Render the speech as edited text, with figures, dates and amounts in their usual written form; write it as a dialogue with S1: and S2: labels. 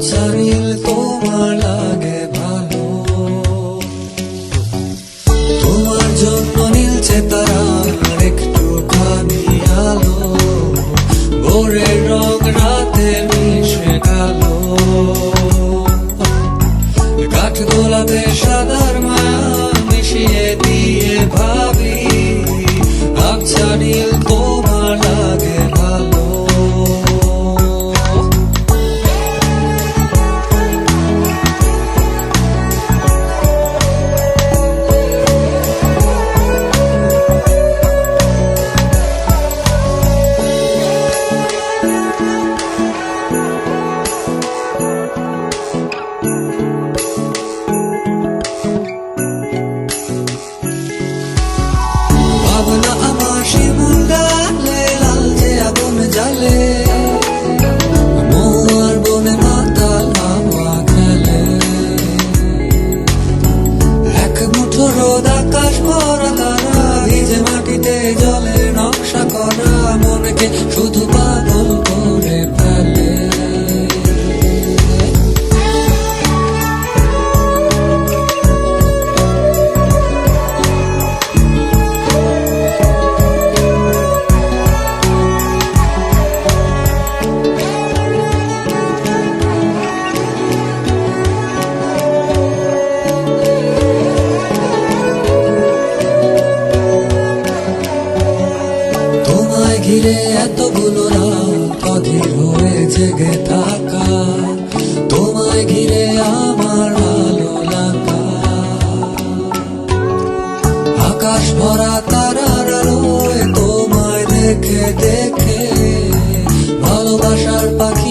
S1: আবছা নীল তোমার লাগে ভালো, তোমার জন্য নীলছে তারার একটুখানি আলো, ভোরের রং রাতে মিশে গেল, কাঠ গোলাপে সাদার মায়া মিশিয়ে দিয়ে ভাবি আবছা নীল তোমার লাগে ভালো। ভাবনা আমার শিমুল ডালে লালচে আগুন জ্বালে, মহুয়ার বনে মাতাল হাওয়া খেলে, এক মুঠো রোদ আকাশ ভরা তারা, ভিজে মাটিতে জলের নকশা করা মনকে শুধু পাগল করে ফেলে। তোমায় ঘিরে এতগুলো রাত অধীর হয়ে জেগে থাকা, তোমায় ঘিরে আমার ভালো লাগা, আকাশ ভরা তারার আলোয় তোমায় দেখে দেখে ভালোবাসার পাখি